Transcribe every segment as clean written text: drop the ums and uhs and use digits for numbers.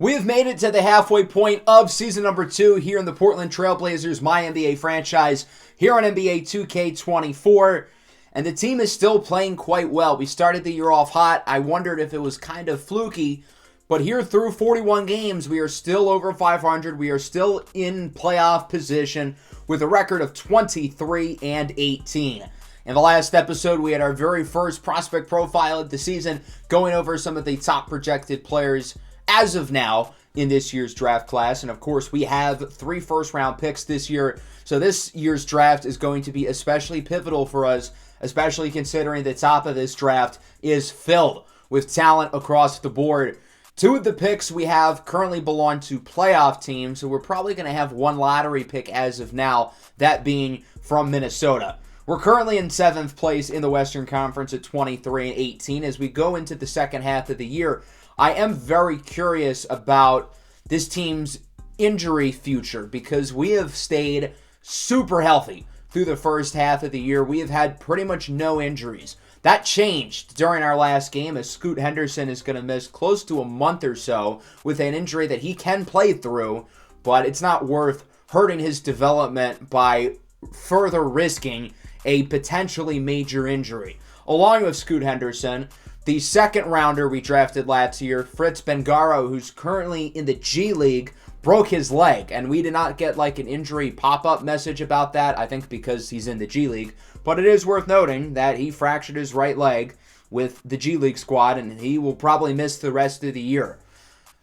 We have made it to the halfway point of season number 2 here in the Portland Trailblazers MyNBA franchise here on NBA 2K24. And the team is still playing quite well. We started the year off hot. I wondered if it was kind of fluky. But here through 41 games, we are still over 500. We are still in playoff position with a record of 23-18. In the last episode, we had our very first prospect profile of the season, going over some of the top projected players as of now in this year's draft class. And of course, we have 3 first-round picks this year. So this year's draft is going to be especially pivotal for us, especially considering the top of this draft is filled with talent across the board. 2 of the picks we have currently belong to playoff teams, so we're probably going to have 1 lottery pick as of now, that being from Minnesota. We're currently in 7th place in the Western Conference at 23-18. As we go into the second half of the year, I am very curious about this team's injury future because we have stayed super healthy through the first half of the year. We have had pretty much no injuries. That changed during our last game as Scoot Henderson is going to miss close to a month or so with an injury that he can play through, but it's not worth hurting his development by further risking a potentially major injury. Along with Scoot Henderson, the second rounder we drafted last year, Fritz Bengaro, who's currently in the G League, broke his leg, and we did not get like an injury pop-up message about that, I think because he's in the G League, but it is worth noting that he fractured his right leg with the G League squad, and he will probably miss the rest of the year.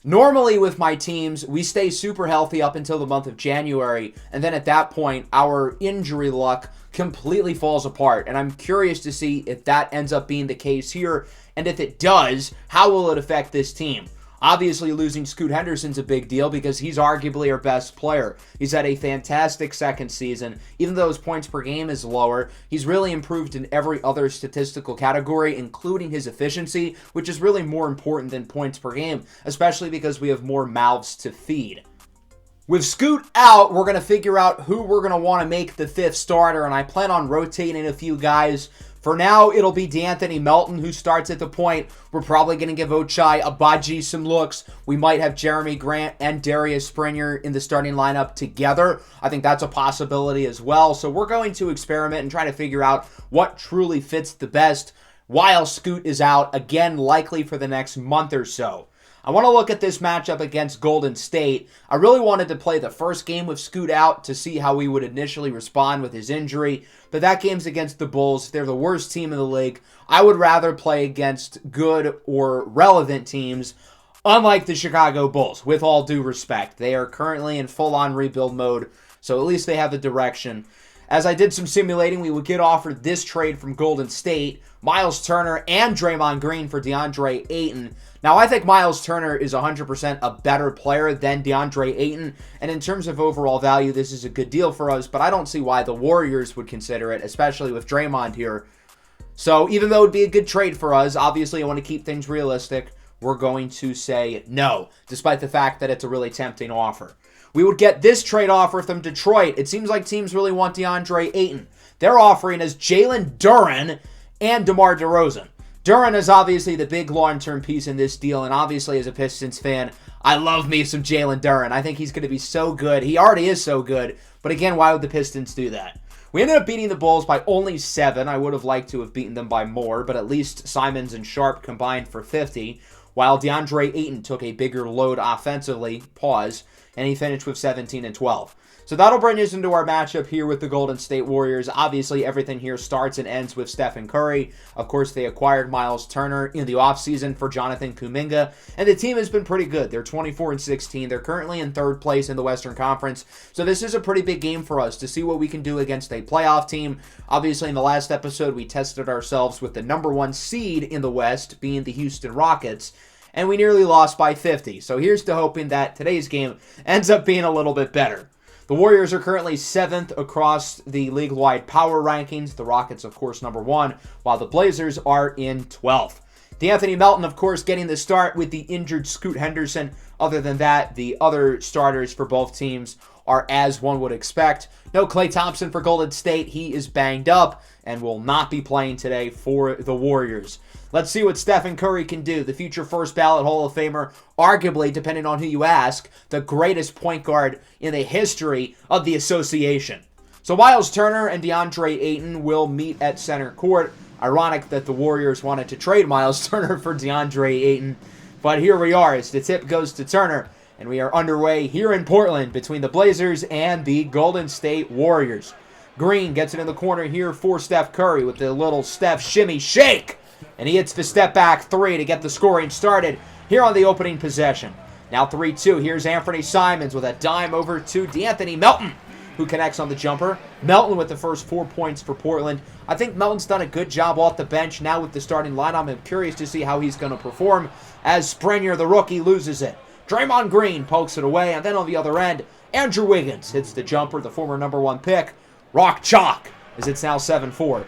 Normally with my teams, we stay super healthy up until the month of January, and then at that point, our injury luck completely falls apart, and I'm curious to see if that ends up being the case here, and if it does, how will it affect this team? Obviously, losing Scoot Henderson's a big deal because he's arguably our best player. He's had a fantastic second season. Even though his points per game is lower, he's really improved in every other statistical category, including his efficiency, which is really more important than points per game, especially because we have more mouths to feed. With Scoot out, we're going to figure out who we're going to want to make the 5th starter, and I plan on rotating a few guys. For now, it'll be D'Anthony Melton who starts at the point. We're probably going to give Ochai Agbaji some looks. We might have Jeremy Grant and Darius Springer in the starting lineup together. I think that's a possibility as well. So we're going to experiment and try to figure out what truly fits the best while Scoot is out, again, likely for the next month or so. I want to look at this matchup against Golden State. I really wanted to play the first game with Scoot out to see how we would initially respond with his injury, but that game's against the Bulls. They're the worst team in the league. I would rather play against good or relevant teams, unlike the Chicago Bulls, with all due respect. They are currently in full-on rebuild mode, so at least they have a direction. As I did some simulating, we would get offered this trade from Golden State, Miles Turner and Draymond Green for DeAndre Ayton. Now, I think Miles Turner is 100% a better player than DeAndre Ayton, and in terms of overall value, this is a good deal for us, but I don't see why the Warriors would consider it, especially with Draymond here. So, even though it would be a good trade for us, obviously I want to keep things realistic, we're going to say no, despite the fact that it's a really tempting offer. We would get this trade offer from Detroit. It seems like teams really want DeAndre Ayton. They're offering us Jalen Duren and DeMar DeRozan. Duren is obviously the big long-term piece in this deal, and obviously as a Pistons fan, I love me some Jalen Duren. I think he's going to be so good. He already is so good, but again, why would the Pistons do that? We ended up beating the Bulls by only 7. I would have liked to have beaten them by more, but at least Simons and Sharp combined for 50, while DeAndre Ayton took a bigger load offensively, and he finished with 17 and 12. So that'll bring us into our matchup here with the Golden State Warriors. Obviously, everything here starts and ends with Stephen Curry. Of course, they acquired Miles Turner in the offseason for Jonathan Kuminga, and the team has been pretty good. They're 24-16. They're currently in 3rd place in the Western Conference, so this is a pretty big game for us to see what we can do against a playoff team. Obviously, in the last episode, we tested ourselves with the number 1 seed in the West, being the Houston Rockets, and we nearly lost by 50. So here's to hoping that today's game ends up being a little bit better. The Warriors are currently 7th across the league-wide power rankings. The Rockets, of course, number 1, while the Blazers are in 12th. D'Anthony Melton, of course, getting the start with the injured Scoot Henderson. Other than that, the other starters for both teams are as one would expect. No Klay Thompson for Golden State. He is banged up and will not be playing today for the Warriors. Let's see what Stephen Curry can do. The future first ballot Hall of Famer, arguably, depending on who you ask, the greatest point guard in the history of the association. So Myles Turner and DeAndre Ayton will meet at center court. Ironic that the Warriors wanted to trade Myles Turner for DeAndre Ayton. But here we are as the tip goes to Turner. And we are underway here in Portland between the Blazers and the Golden State Warriors. Green gets it in the corner here for Steph Curry with the little Steph shimmy shake. And he hits the step back three to get the scoring started here on the opening possession. Now 3-2. Here's Anthony Simons with a dime over to DeAnthony Melton, who connects on the jumper. Melton with the first 4 points for Portland. I think Melton's done a good job off the bench. Now with the starting lineup, I'm curious to see how he's going to perform as Springer, the rookie, loses it. Draymond Green pokes it away, and then on the other end, Andrew Wiggins hits the jumper, the former #1 pick. Rock chalk, as it's now 7-4.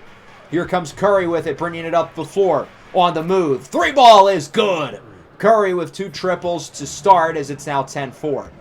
Here comes Curry with it, bringing it up the floor. On the move. 3-ball is good. Curry with 2 triples to start, as it's now 10-4.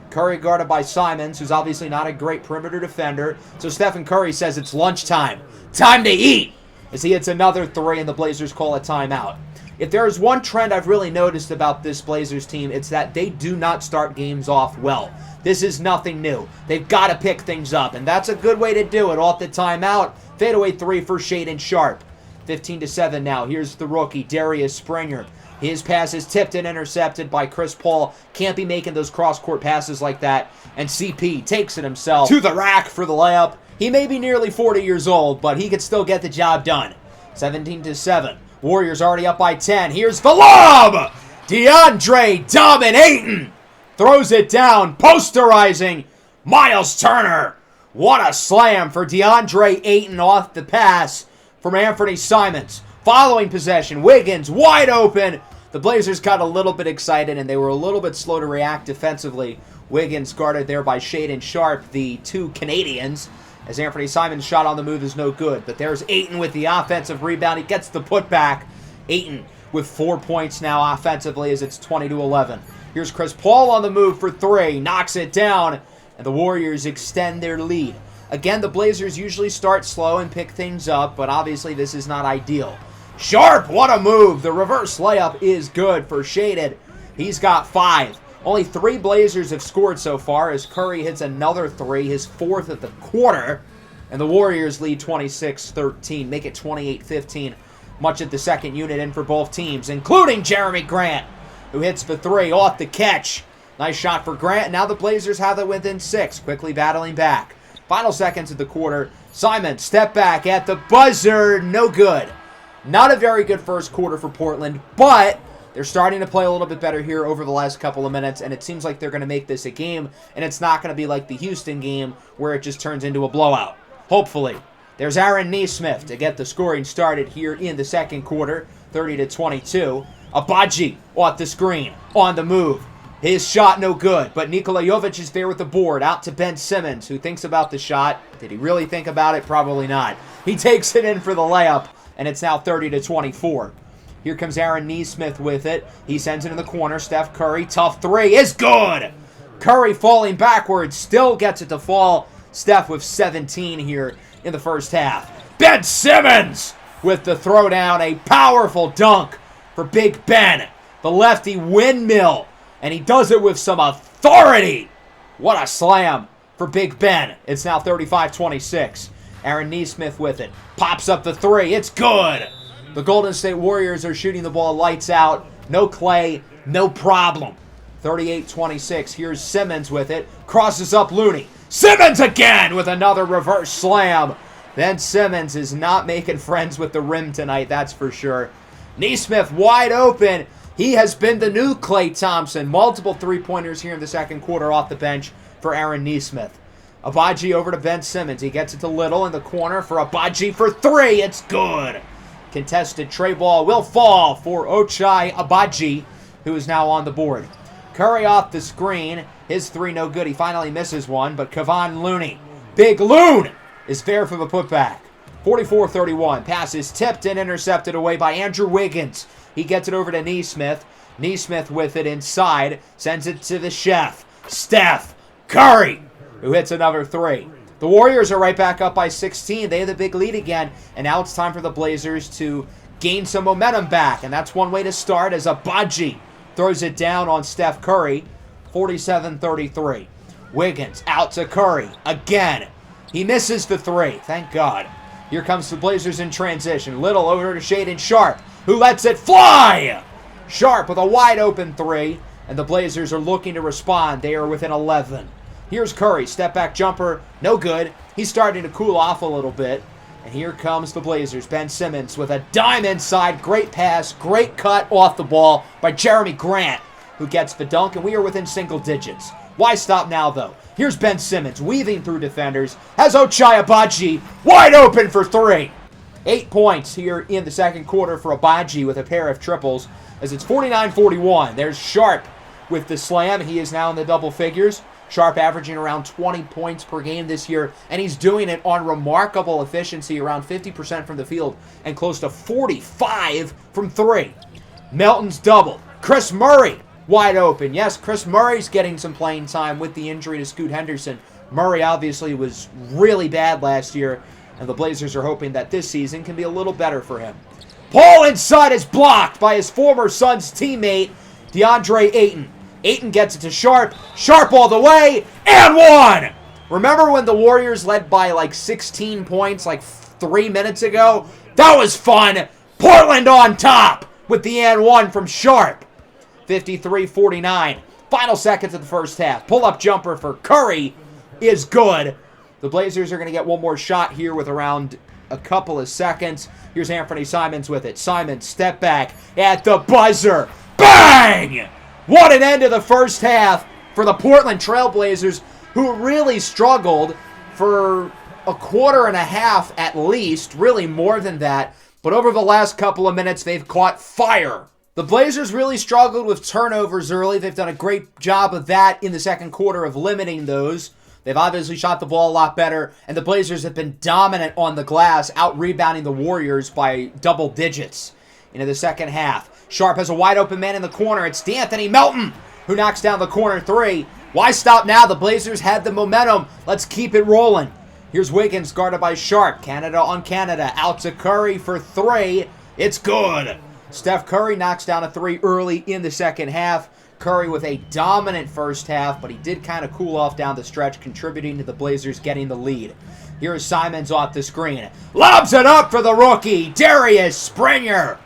Curry guarded by Simons, who's obviously not a great perimeter defender. So Stephen Curry says it's lunchtime. Time to eat! As he hits another 3 and the Blazers call a timeout. If there is one trend I've really noticed about this Blazers team, it's that they do not start games off well. This is nothing new. They've got to pick things up, and that's a good way to do it. Off the timeout, fadeaway 3 for Shaedon Sharpe. 15-7 now. Here's the rookie, Darius Springer. His pass is tipped and intercepted by Chris Paul. Can't be making those cross-court passes like that. And CP takes it himself to the rack for the layup. He may be nearly 40 years old, but he could still get the job done. 17-7. Warriors already up by 10. Here's the lob! DeAndre dominating! Throws it down, posterizing Myles Turner. What a slam for DeAndre Ayton off the pass from Anthony Simons. Following possession, Wiggins wide open. The Blazers got a little bit excited, and they were a little bit slow to react defensively. Wiggins guarded there by Shaedon Sharpe, the 2 Canadians, as Anthony Simons' shot on the move is no good. But there's Ayton with the offensive rebound. He gets the putback. Ayton with 4 points now offensively as it's 20-11. Here's Chris Paul on the move for 3. Knocks it down, and the Warriors extend their lead. Again, the Blazers usually start slow and pick things up, but obviously this is not ideal. Sharpe, what a move. The reverse layup is good for Shaedon. He's got 5. Only 3 Blazers have scored so far as Curry hits another 3, his 4th of the quarter. And the Warriors lead 26-13, make it 28-15. Much of the second unit in for both teams, including Jeremy Grant, who hits the 3 off the catch. Nice shot for Grant. Now the Blazers have it within 6, quickly battling back. Final seconds of the quarter. Simon, step back at the buzzer. No good. Not a very good first quarter for Portland, but they're starting to play a little bit better here over the last couple of minutes, and it seems like they're going to make this a game, and it's not going to be like the Houston game where it just turns into a blowout. Hopefully. There's Aaron Nesmith to get the scoring started here in the second quarter, 30-22. Abaji off the screen, on the move. His shot no good, but Nikola Jovic is there with the board, out to Ben Simmons, who thinks about the shot. Did he really think about it? Probably not. He takes it in for the layup, and it's now 30-24. Here comes Aaron Nesmith with it. He sends it in the corner. Steph Curry, tough 3 is good! Curry falling backwards, still gets it to fall. Steph with 17 here in the first half. Ben Simmons with the throwdown, a powerful dunk for Big Ben. The lefty windmill, and he does it with some authority. What a slam for Big Ben. It's now 35-26. Aaron Nesmith with it. Pops up the 3. It's good. The Golden State Warriors are shooting the ball lights out. No Klay, no problem. 38-26. Here's Simmons with it. Crosses up Looney. Simmons again with another reverse slam. Ben Simmons is not making friends with the rim tonight, that's for sure. Nesmith wide open. He has been the new Klay Thompson. Multiple three-pointers here in the second quarter off the bench for Aaron Nesmith. Abaji over to Ben Simmons. He gets it to Little in the corner for Abaji for 3. It's good. Contested tray ball will fall for Ochai Abaji, who is now on the board. Curry off the screen. His 3 no good. He finally misses one, but Kevon Looney, Big Loon, is there for the putback. 44-31. Pass is tipped and intercepted away by Andrew Wiggins. He gets it over to Nesmith. Nesmith with it inside. Sends it to the chef. Steph Curry. who hits another three. The Warriors are right back up by 16. They have the big lead again, and now it's time for the Blazers to gain some momentum back, and that's one way to start as Agbaji throws it down on Steph Curry, 47-33. Wiggins out to Curry again. He misses the three, thank God. Here comes the Blazers in transition. Little over to Shaedon Sharpe, who lets it fly. Sharpe with a wide open three, and the Blazers are looking to respond. They are within 11. Here's Curry, step back jumper, no good. He's starting to cool off a little bit. And here comes the Blazers. Ben Simmons with a dime inside. Great pass, great cut off the ball by Jeremy Grant, who gets the dunk, and we are within single digits. Why stop now, though? Here's Ben Simmons weaving through defenders. Has Ochai Agbaji wide open for three. 8 points here in the second quarter for Agbaji with a pair of triples as it's 49-41. There's Sharpe with the slam. He is now in the double figures. Sharpe averaging around 20 points per game this year, and he's doing it on remarkable efficiency, around 50% from the field and close to 45 from three. Melton's double. Chris Murray wide open. Yes, Chris Murray's getting some playing time with the injury to Scoot Henderson. Murray obviously was really bad last year, and the Blazers are hoping that this season can be a little better for him. Paul inside is blocked by his former Suns teammate, DeAndre Ayton. Ayton gets it to Sharpe. Sharpe all the way, and one! Remember when the Warriors led by like 16 points like 3 minutes ago? That was fun! Portland on top with the and one from Sharpe. 53-49. Final seconds of the first half. Pull-up jumper for Curry is good. The Blazers are going to get one more shot here with around a couple of seconds. Here's Anthony Simons with it. Simons, step back at the buzzer. Bang! What an end to the first half for the Portland Trail Blazers, who really struggled for a quarter and a half at least, really more than that. But over the last couple of minutes, they've caught fire. The Blazers really struggled with turnovers early. They've done a great job of that in the second quarter of limiting those. They've obviously shot the ball a lot better, and the Blazers have been dominant on the glass, out-rebounding the Warriors by double digits into the second half. Sharpe has a wide-open man in the corner. It's D'Anthony Melton who knocks down the corner three. Why stop now? The Blazers had the momentum. Let's keep it rolling. Here's Wiggins guarded by Sharpe. Canada on Canada. Out to Curry for three. It's good. Steph Curry knocks down a three early in the second half. Curry with a dominant first half, but he did kind of cool off down the stretch, contributing to the Blazers getting the lead. Here is Simons off the screen. Lobs it up for the rookie, Darius Springer,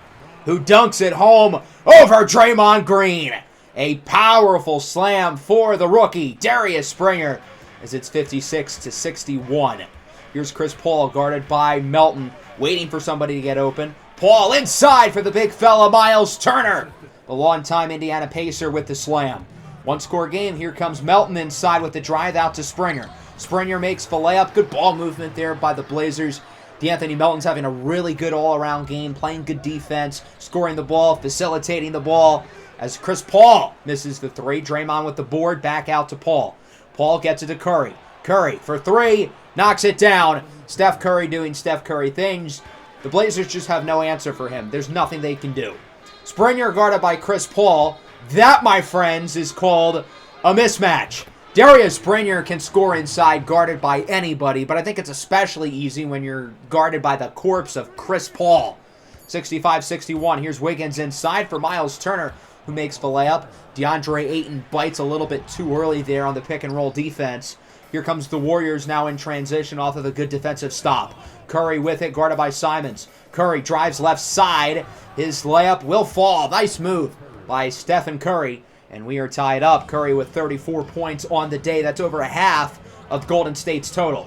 who dunks it home over Draymond Green. A powerful slam for the rookie, Darius Springer, as it's 56-61. Here's Chris Paul guarded by Melton, waiting for somebody to get open. Paul inside for the big fella, Miles Turner, the longtime Indiana Pacer with the slam. One-score game. Here comes Melton inside with the drive out to Springer. Springer makes the layup. Good ball movement there by the Blazers. D'Anthony Melton's having a really good all-around game, playing good defense, scoring the ball, facilitating the ball, as Chris Paul misses the three. Draymond with the board, back out to Paul. Paul gets it to Curry. Curry for three, knocks it down. Steph Curry doing Steph Curry things. The Blazers just have no answer for him. There's nothing they can do. Springer guarded by Chris Paul. That, my friends, is called a mismatch. Darius Springer can score inside guarded by anybody, but I think it's especially easy when you're guarded by the corpse of Chris Paul. 65-61. Here's Wiggins inside for Miles Turner, who makes the layup. DeAndre Ayton bites a little bit too early there on the pick-and-roll defense. Here comes the Warriors now in transition off of a good defensive stop. Curry with it, guarded by Simons. Curry drives left side. His layup will fall. Nice move by Stephen Curry. And we are tied up. Curry with 34 points on the day. That's over a half of Golden State's total.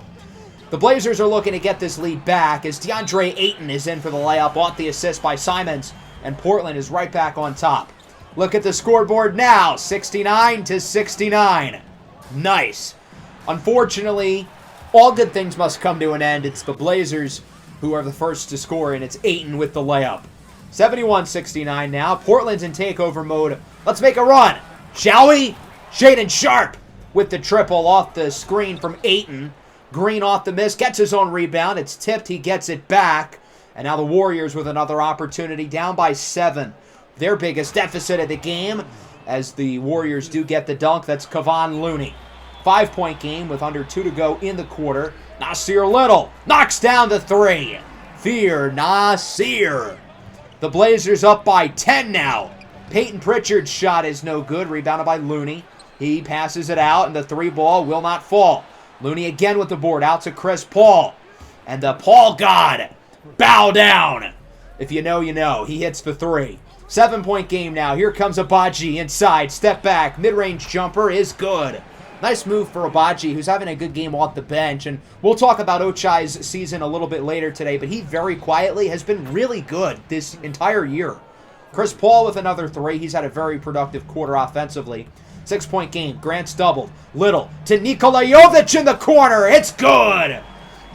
The Blazers are looking to get this lead back as DeAndre Ayton is in for the layup off the assist by Simons. And Portland is right back on top. Look at the scoreboard now. 69-69. Nice. Unfortunately, all good things must come to an end. It's the Blazers who are the first to score, and it's Ayton with the layup. 71-69 now. Portland's in takeover mode. Let's make a run, shall we? Shaedon Sharpe with the triple off the screen from Ayton. Green off the miss, gets his own rebound. It's tipped, he gets it back. And now the Warriors with another opportunity, down by 7. Their biggest deficit of the game, as the Warriors do get the dunk. That's Kevon Looney. 5-point game with under 2 to go in the quarter. Nasir Little knocks down the 3. Fear Nasir. The Blazers up by 10 now. Peyton Pritchard's shot is no good. Rebounded by Looney. He passes it out, and the 3 ball will not fall. Looney again with the board. Out to Chris Paul. And the Paul God. Bow down. If you know, you know. He hits the 3. 7-point game now. Here comes Agbaji inside. Step back. Mid-range jumper is good. Nice move for Agbaji, who's having a good game off the bench. And we'll talk about Ochai's season a little bit later today, but he very quietly has been really good this entire year. Chris Paul with another 3. He's had a very productive quarter offensively. 6-point game. Grant's doubled. Little to Nikola Jovic in the corner. It's good.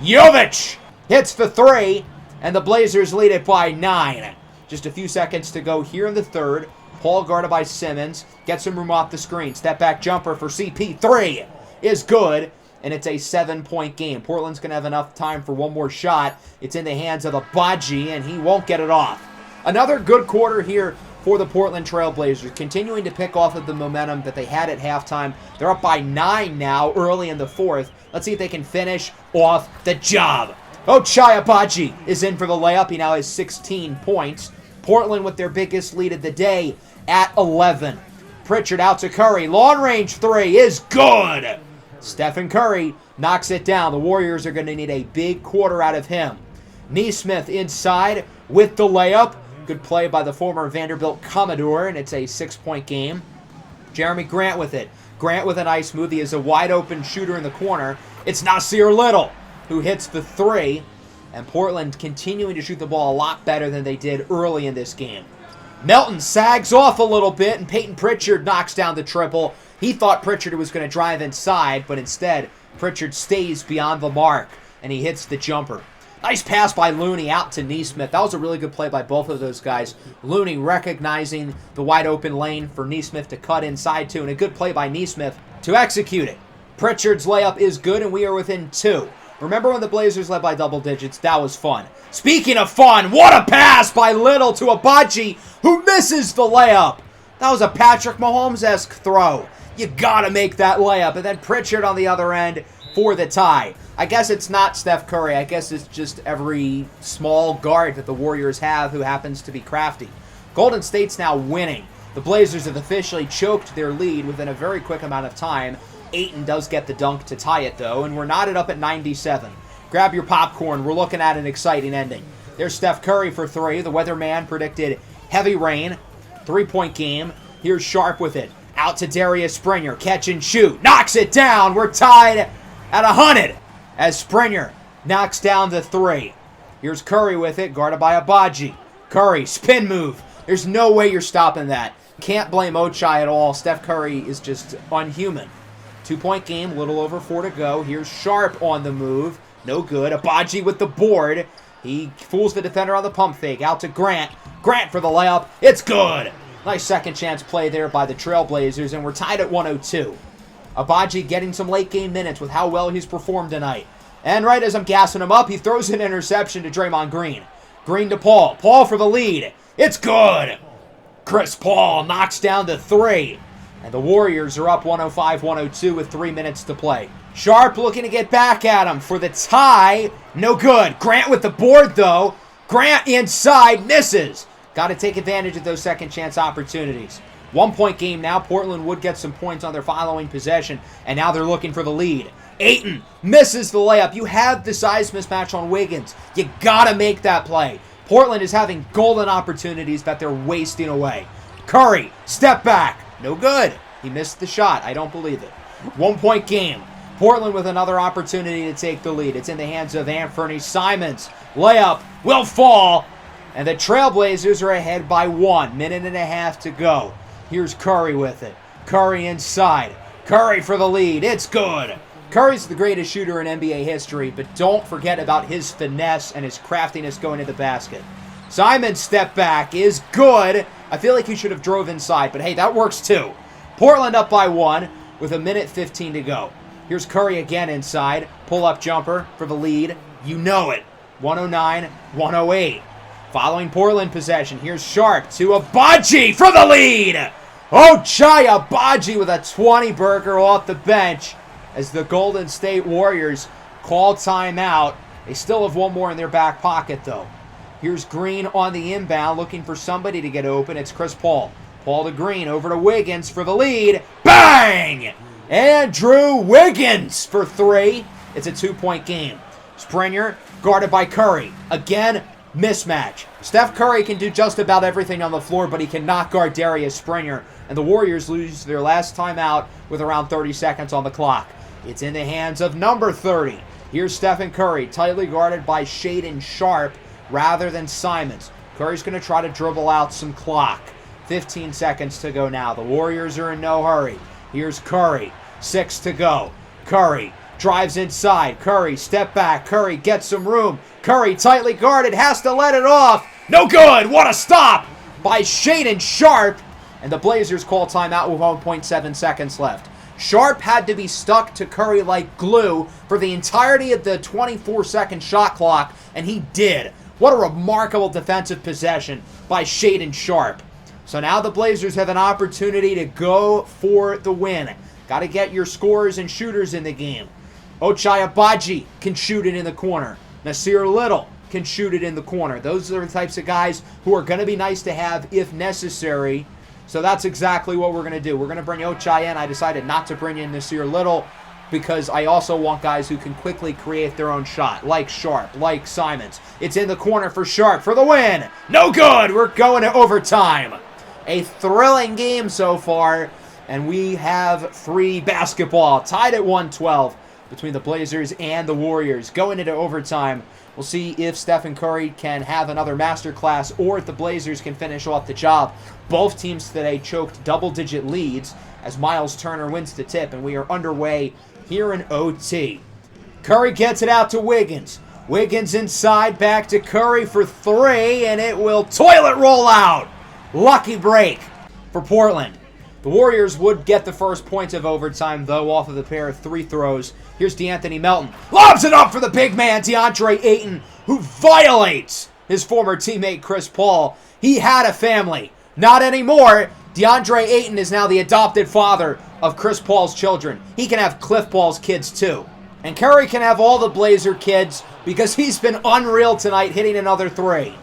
Jovic hits the 3, and the Blazers lead it by 9. Just a few seconds to go here in the third. Paul guarded by Simmons. Gets some room off the screen. Step back jumper for CP3 is good. And it's a 7-point game. Portland's going to have enough time for one more shot. It's in the hands of Agbaji, and he won't get it off. Another good quarter here for the Portland Trail Blazers, continuing to pick off of the momentum that they had at halftime. They're up by 9 now early in the fourth. Let's see if they can finish off the job. Ochai Agbaji is in for the layup. He now has 16 points. Portland with their biggest lead of the day at 11. Pritchard out to Curry. Long range 3 is good. Stephen Curry knocks it down. The Warriors are going to need a big quarter out of him. Nesmith inside with the layup. Good play by the former Vanderbilt Commodore, and it's a 6-point game. Jeremy Grant with it. Grant with a nice move. He is a wide open shooter in the corner. It's Nasir Little who hits the 3. And Portland continuing to shoot the ball a lot better than they did early in this game. Melton sags off a little bit, and Peyton Pritchard knocks down the triple. He thought Pritchard was going to drive inside, but instead, Pritchard stays beyond the mark, and he hits the jumper. Nice pass by Looney out to Nesmith. That was a really good play by both of those guys. Looney recognizing the wide open lane for Nesmith to cut inside to, and a good play by Nesmith to execute it. Pritchard's layup is good, and we are within 2. Remember when the Blazers led by double digits? That was fun. Speaking of fun, what a pass by Little to Agbaji, who misses the layup. That was a Patrick Mahomes-esque throw. You gotta make that layup. And then Pritchard on the other end for the tie. I guess it's not Steph Curry. I guess it's just every small guard that the Warriors have who happens to be crafty. Golden State's now winning. The Blazers have officially choked their lead within a very quick amount of time. Ayton does get the dunk to tie it, though, and we're knotted up at 97. Grab your popcorn. We're looking at an exciting ending. There's Steph Curry for 3. The weatherman predicted heavy rain. 3-point game. Here's Sharp with it. Out to Darius Springer. Catch and shoot. Knocks it down. We're tied at 100 as Springer knocks down the 3. Here's Curry with it, guarded by Agbaji. Curry, spin move. There's no way you're stopping that. Can't blame Ochai at all. Steph Curry is just unhuman. 2-point game, little over 4 to go. Here's Sharp on the move. No good. Agbaji with the board. He fools the defender on the pump fake. Out to Grant. Grant for the layup. It's good. Nice second chance play there by the Trailblazers, and we're tied at 102. Agbaji getting some late game minutes with how well he's performed tonight. And right as I'm gassing him up, he throws an interception to Draymond Green. Green to Paul. Paul for the lead. It's good. Chris Paul knocks down the 3. And the Warriors are up 105-102 with 3 minutes to play. Sharp looking to get back at him for the tie. No good. Grant with the board, though. Grant inside. Misses. Got to take advantage of those second chance opportunities. 1-point game now. Portland would get some points on their following possession. And now they're looking for the lead. Ayton misses the layup. You have the size mismatch on Wiggins. You got to make that play. Portland is having golden opportunities that they're wasting away. Curry, step back. No good. He missed the shot. I don't believe it. 1-point game. Portland with another opportunity to take the lead. It's in the hands of Anthony Simons. Layup will fall. And the Trailblazers are ahead by 1. Minute and a half to go. Here's Curry with it. Curry inside. Curry for the lead. It's good. Curry's the greatest shooter in NBA history, but don't forget about his finesse and his craftiness going to the basket. Simon's step back is good. I feel like he should have drove inside, but hey, that works too. Portland up by 1 with 1:15 to go. Here's Curry again inside. Pull-up jumper for the lead. You know it. 109-108. Following Portland possession, here's Sharp to Agbaji for the lead. Ochai Agbaji with a 20-burger off the bench. as the Golden State Warriors call timeout. They still have one more in their back pocket, though. Here's Green on the inbound, looking for somebody to get open. It's Chris Paul. Paul to Green, over to Wiggins for the lead. Bang! Andrew Wiggins for three. It's a 2-point game. Springer guarded by Curry. Again, mismatch. Steph Curry can do just about everything on the floor, but he cannot guard Darius Springer. And the Warriors lose their last timeout with around 30 seconds on the clock. It's in the hands of number 30. Here's Stephen Curry, tightly guarded by Shaedon Sharpe rather than Simons. Curry's going to try to dribble out some clock. 15 seconds to go now. The Warriors are in no hurry. Here's Curry. 6 to go. Curry drives inside. Curry, step back. Curry gets some room. Curry, tightly guarded, has to let it off. No good. What a stop by Shaedon Sharpe. And the Blazers call timeout with 1.7 seconds left. Sharpe had to be stuck to Curry like glue for the entirety of the 24-second shot clock, and he did. What a remarkable defensive possession by Shaedon Sharpe. So now the Blazers have an opportunity to go for the win. Got to get your scorers and shooters in the game. Ochai Agbaji can shoot it in the corner. Nasir Little can shoot it in the corner. Those are the types of guys who are going to be nice to have if necessary. So that's exactly what we're going to do. We're going to bring Ochai in. I decided not to bring in Nasir Little because I also want guys who can quickly create their own shot, like Sharpe, like Simons. It's in the corner for Sharpe for the win. No good. We're going to overtime. A thrilling game so far, and we have free basketball tied at 112 between the Blazers and the Warriors. Going into overtime, we'll see if Stephen Curry can have another masterclass or if the Blazers can finish off the job. Both teams today choked double-digit leads as Miles Turner wins the tip, and we are underway here in OT. Curry gets it out to Wiggins. Wiggins inside, back to Curry for three, and it will toilet roll out. Lucky break for Portland. The Warriors would get the first point of overtime, though, off of the pair of free throws. Here's DeAnthony Melton. Lobs it up for the big man, DeAndre Ayton, who violates his former teammate Chris Paul. He had a family. Not anymore. DeAndre Ayton is now the adopted father of Chris Paul's children. He can have Cliff Paul's kids, too. And Curry can have all the Blazer kids because he's been unreal tonight, hitting another three.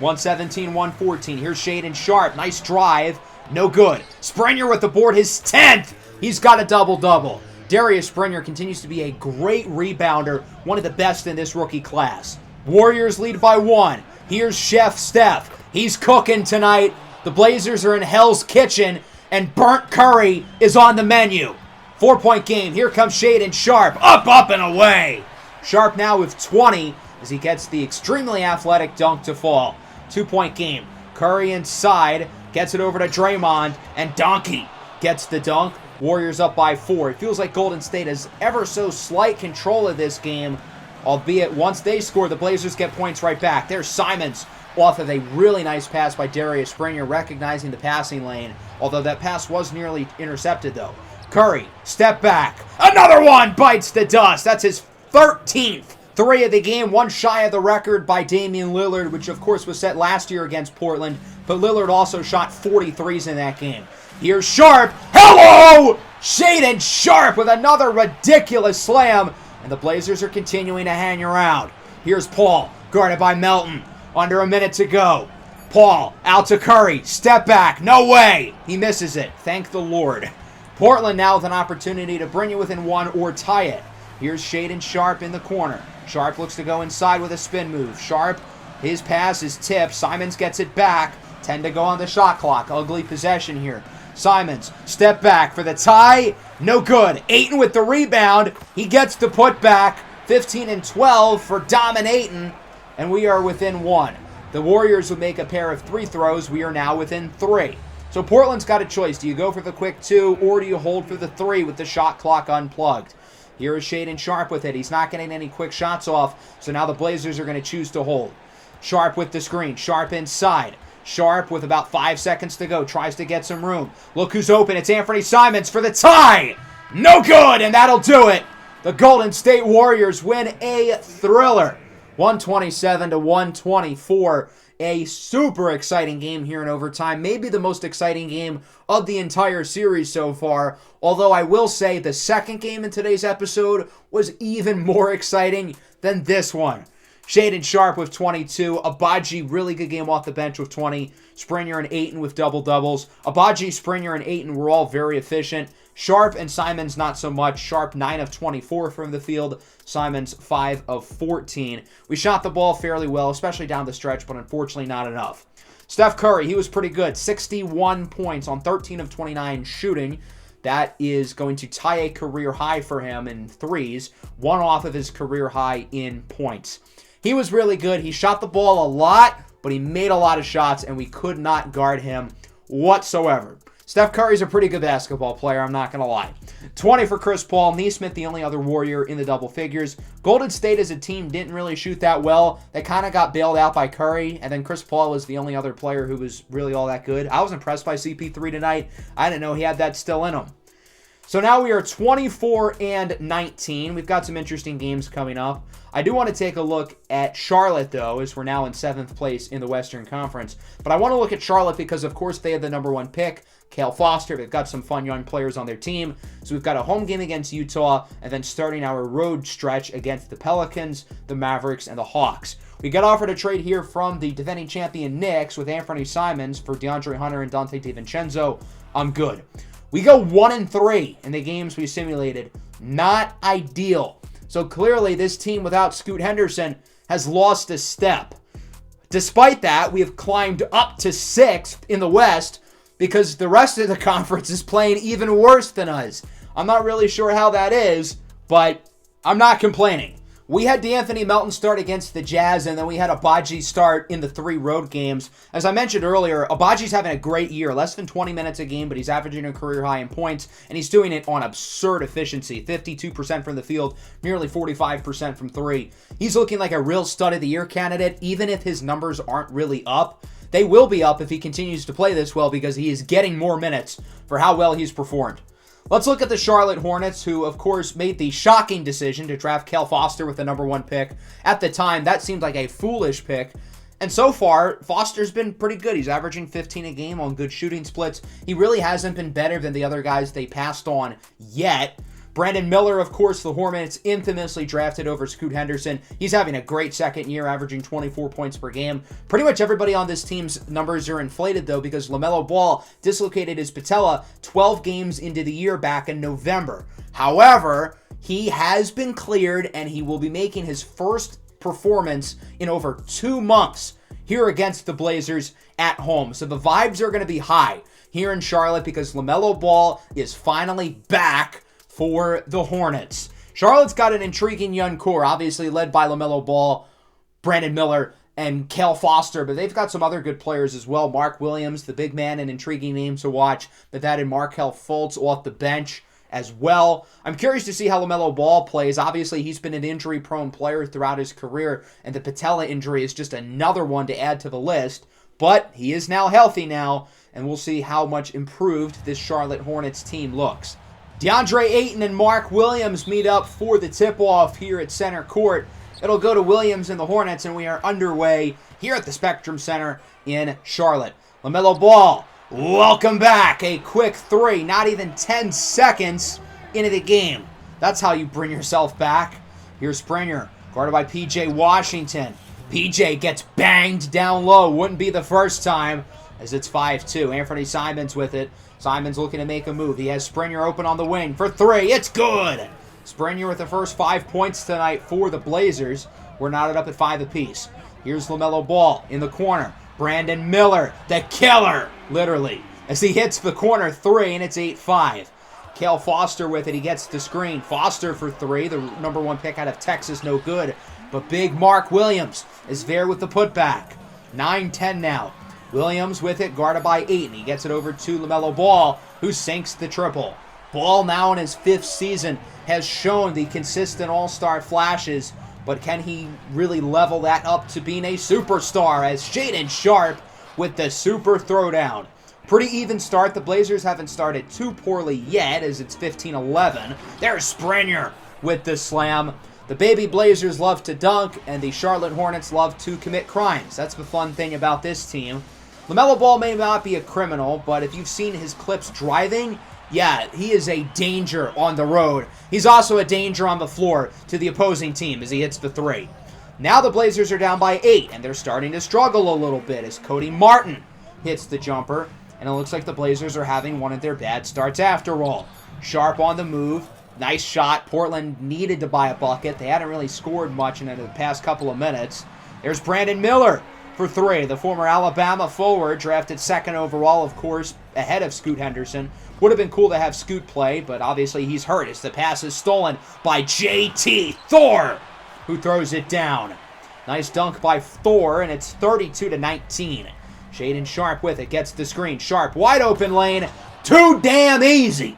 117-114. Here's Shaedon Sharpe. Nice drive. No good. Springer with the board, his 10th. He's got a double-double. Darius Springer continues to be a great rebounder, one of the best in this rookie class. Warriors lead by one. Here's Chef Steph. He's cooking tonight. The Blazers are in Hell's Kitchen, and Burnt Curry is on the menu. 4-point game. Here comes Shaedon Sharpe. Up, up, and away. Sharpe now with 20 as he gets the extremely athletic dunk to fall. 2-point game. Curry inside. Gets it over to Draymond, and Donkey gets the dunk. Warriors up by 4. It feels like Golden State has ever so slight control of this game, albeit once they score, the Blazers get points right back. There's Simons off of a really nice pass by Darius Springer, recognizing the passing lane, although that pass was nearly intercepted, though. Curry, step back. Another one bites the dust. That's his 13th. 3 of the game, one shy of the record by Damian Lillard, which of course was set last year against Portland, but Lillard also shot 43s in that game. Here's Sharpe. Hello! Shaedon Sharpe with another ridiculous slam, and the Blazers are continuing to hang around. Here's Paul, guarded by Melton. Under a minute to go. Paul, out to Curry. Step back. No way. He misses it. Thank the Lord. Portland now with an opportunity to bring it within one or tie it. Here's Shaedon Sharpe in the corner. Sharpe looks to go inside with a spin move. Sharpe, his pass is tipped. Simons gets it back. 10 to go on the shot clock. Ugly possession here. Simons, step back for the tie. No good. Ayton with the rebound. He gets the putback. 15 and 12 for dominating. And we are within one. The Warriors would make a pair of free throws. We are now within 3. So Portland's got a choice. Do you go for the quick 2 or do you hold for the 3 with the shot clock unplugged? Here is Shaedon Sharpe with it. He's not getting any quick shots off, so now the Blazers are going to choose to hold. Sharpe with the screen. Sharpe inside. Sharpe with about 5 seconds to go. Tries to get some room. Look who's open. It's Anthony Simons for the tie. No good, and that'll do it. The Golden State Warriors win a thriller. 127-124 a super exciting game here in overtime. Maybe the most exciting game of the entire series so far. Although I will say the second game in today's episode was even more exciting than this one. Shaedon Sharpe with 22. Agbaji, really good game off the bench with 20. Springer and Ayton with double-doubles. Agbaji, Springer, and Ayton were all very efficient. Sharpe and Simons not so much. Sharpe 9 of 24 from the field. Simons 5 of 14. We shot the ball fairly well, especially down the stretch, but unfortunately not enough. Steph Curry, he was pretty good. 61 points on 13 of 29 shooting. That is going to tie a career high for him in threes. One off of his career high in points. He was really good. He shot the ball a lot, but he made a lot of shots, and we could not guard him whatsoever. Steph Curry's a pretty good basketball player, I'm not going to lie. 20 for Chris Paul. Nesmith, the only other Warrior in the double figures. Golden State as a team didn't really shoot that well. They kind of got bailed out by Curry, and then Chris Paul was the only other player who was really all that good. I was impressed by CP3 tonight. I didn't know he had that still in him. So now we are 24-19. We've got some interesting games coming up. I do want to take a look at Charlotte, though, as we're now in 7th place in the Western Conference. But I want to look at Charlotte because, of course, they had the #1 pick, Cale Foster. They've got some fun young players on their team. So we've got a home game against Utah and then starting our road stretch against the Pelicans, the Mavericks, and the Hawks. We got offered a trade here from the defending champion Knicks with Anthony Simons for DeAndre Hunter and Dante DiVincenzo. I'm good. We go 1-3 in the games we simulated. Not ideal. So clearly this team without Scoot Henderson has lost a step. Despite that, we have climbed up to 6th in the West because the rest of the conference is playing even worse than us. I'm not really sure how that is, but I'm not complaining. We had D'Anthony Melton start against the Jazz, and then we had Agbaji start in the 3 road games. As I mentioned earlier, Abaji's having a great year. Less than 20 minutes a game, but he's averaging a career high in points, and he's doing it on absurd efficiency. 52% from the field, nearly 45% from 3. He's looking like a real stud of the year candidate, even if his numbers aren't really up. They will be up if he continues to play this well because he is getting more minutes for how well he's performed. Let's look at the Charlotte Hornets, who, of course, made the shocking decision to draft Cale Foster with the #1 pick. At the time, that seemed like a foolish pick. And so far, Foster's been pretty good. He's averaging 15 a game on good shooting splits. He really hasn't been better than the other guys they passed on yet. Brandon Miller, of course, the Hornets infamously drafted over Scoot Henderson. He's having a great second year, averaging 24 points per game. Pretty much everybody on this team's numbers are inflated, though, because LaMelo Ball dislocated his patella 12 games into the year back in November. However, he has been cleared, and he will be making his first performance in over 2 months here against the Blazers at home. So the vibes are going to be high here in Charlotte because LaMelo Ball is finally back for the Hornets. Charlotte's got an intriguing young core, obviously led by LaMelo Ball, Brandon Miller, and Cale Foster, but they've got some other good players as well. Mark Williams, the big man, an intriguing name to watch. They've added Markelle Fultz off the bench as well. I'm curious to see how LaMelo Ball plays. Obviously, he's been an injury-prone player throughout his career, and the patella injury is just another one to add to the list. But he is now healthy now, and we'll see how much improved this Charlotte Hornets team looks. DeAndre Ayton and Mark Williams meet up for the tip-off here at center court. It'll go to Williams and the Hornets, and we are underway here at the Spectrum Center in Charlotte. LaMelo Ball, welcome back. A quick 3, not even 10 seconds into the game. That's how you bring yourself back. Here's Springer, guarded by P.J. Washington. P.J. gets banged down low. Wouldn't be the first time, as it's 5-2. Anthony Simons with it. Simons looking to make a move. He has Springer open on the wing for 3. It's good. Springer with the first 5 points tonight for the Blazers. We're knotted up at 5 apiece. Here's LaMelo Ball in the corner. Brandon Miller, the killer, literally, as he hits the corner 3, and it's 8-5. Cale Foster with it. He gets the screen. Foster for 3. The #1 pick out of Texas, no good. But big Mark Williams is there with the putback. 9-10 now. Williams with it, guarded by Ayton. He gets it over to LaMelo Ball, who sinks the triple. Ball, now in his 5th season, has shown the consistent all-star flashes, but can he really level that up to being a superstar as Shaedon Sharpe with the super throwdown? Pretty even start. The Blazers haven't started too poorly yet, as it's 15-11. There's Springer with the slam. The baby Blazers love to dunk, and the Charlotte Hornets love to commit crimes. That's the fun thing about this team. LaMelo Ball may not be a criminal, but if you've seen his clips driving, yeah, he is a danger on the road. He's also a danger on the floor to the opposing team as he hits the three. Now the Blazers are down by 8, and they're starting to struggle a little bit as Cody Martin hits the jumper, and it looks like the Blazers are having one of their bad starts after all. Sharp on the move. Nice shot. Portland needed to buy a bucket. They hadn't really scored much in the past couple of minutes. There's Brandon Miller for 3. The former Alabama forward, drafted 2nd overall, of course, ahead of Scoot Henderson. Would have been cool to have Scoot play, but obviously he's hurt as the pass is stolen by J.T. Thor, who throws it down. Nice dunk by Thor, and it's 32-19. Shaedon Sharpe with it, gets the screen. Sharpe, wide open lane, too damn easy.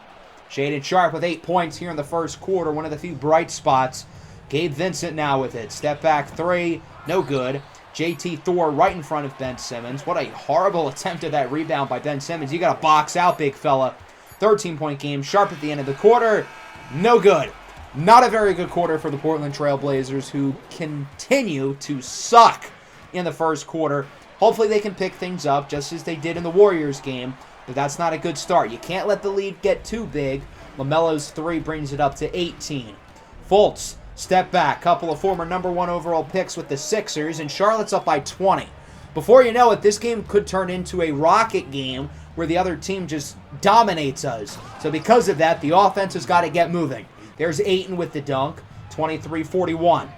Shaedon Sharpe with 8 points here in the first quarter, one of the few bright spots. Gabe Vincent now with it. Step back 3, no good. J.T. Thor right in front of Ben Simmons. What a horrible attempt at that rebound by Ben Simmons. You got to box out, big fella. 13-point game. Sharpe at the end of the quarter, no good. Not a very good quarter for the Portland Trail Blazers, who continue to suck in the first quarter. Hopefully they can pick things up just as they did in the Warriors game. But that's not a good start. You can't let the lead get too big. LaMelo's 3 brings it up to 18. Fultz, step back. Couple of former number 1 overall picks with the Sixers, and Charlotte's up by 20. Before you know it, this game could turn into a Rocket game where the other team just dominates us. So because of that, the offense has got to get moving. There's Ayton with the dunk, 23-41.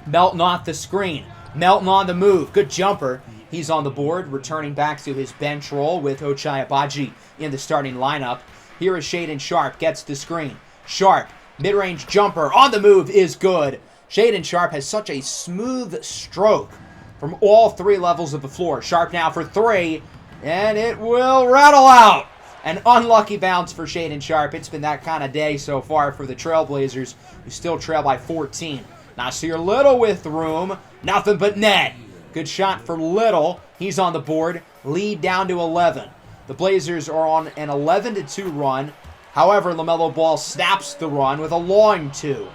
Melton off the screen. Melton on the move. Good jumper. He's on the board, returning back to his bench role with Ochai Agbaji in the starting lineup. Here is Shaedon Sharpe, gets the screen. Sharpe, mid-range jumper, on the move is good. Shaedon Sharpe has such a smooth stroke from all 3 levels of the floor. Sharpe now for 3, and it will rattle out. An unlucky bounce for Shaedon Sharpe. It's been that kind of day so far for the Trailblazers, who still trail by 14. Nasir Little with room, nothing but net. Good shot for Little. He's on the board. Lead down to 11. The Blazers are on an 11-2 run. However, LaMelo Ball snaps the run with a long 2.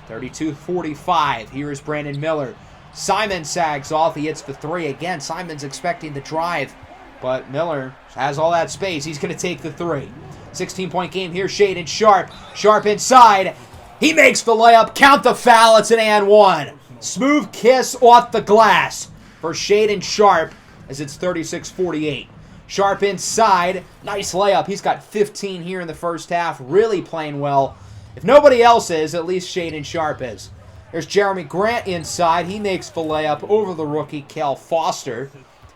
32-45. Here is Brandon Miller. Simon sags off. He hits the 3 again. Simon's expecting the drive, but Miller has all that space. He's going to take the 3. 16-point game here. Shaedon Sharpe. Sharpe inside. He makes the layup. Count the foul. It's an and 1. Smooth kiss off the glass for Shaedon Sharpe as it's 36-48. Sharpe inside. Nice layup. He's got 15 here in the first half. Really playing well. If nobody else is, at least Shaedon Sharpe is. There's Jeremy Grant inside. He makes the layup over the rookie Cal Foster.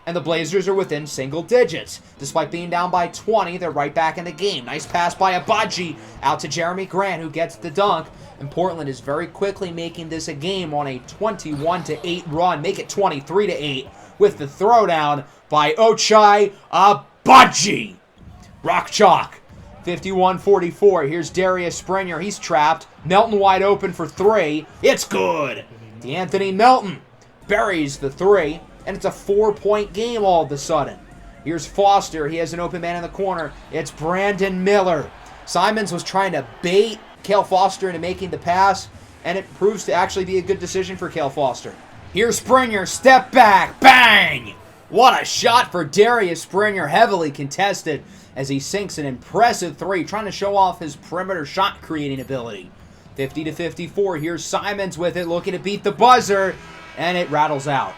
And the Blazers are within single digits. Despite being down by 20, they're right back in the game. Nice pass by Agbaji out to Jeremy Grant, who gets the dunk. And Portland is very quickly making this a game on a 21-8 run. Make it 23-8 with the throwdown by Ochai Agbaji. Rock chalk. 51-44. Here's Darius Springer. He's trapped. Melton wide open for 3. It's good. DeAnthony Melton buries the 3. And it's a 4-point game all of a sudden. Here's Foster. He has an open man in the corner. It's Brandon Miller. Simons was trying to bait Cale Foster into making the pass, and it proves to actually be a good decision for Cale Foster. Here's Springer. Step back. Bang! What a shot for Darius Springer. Heavily contested as he sinks an impressive 3, trying to show off his perimeter shot creating ability. 50-54. Here's Simons with it, looking to beat the buzzer, and it rattles out.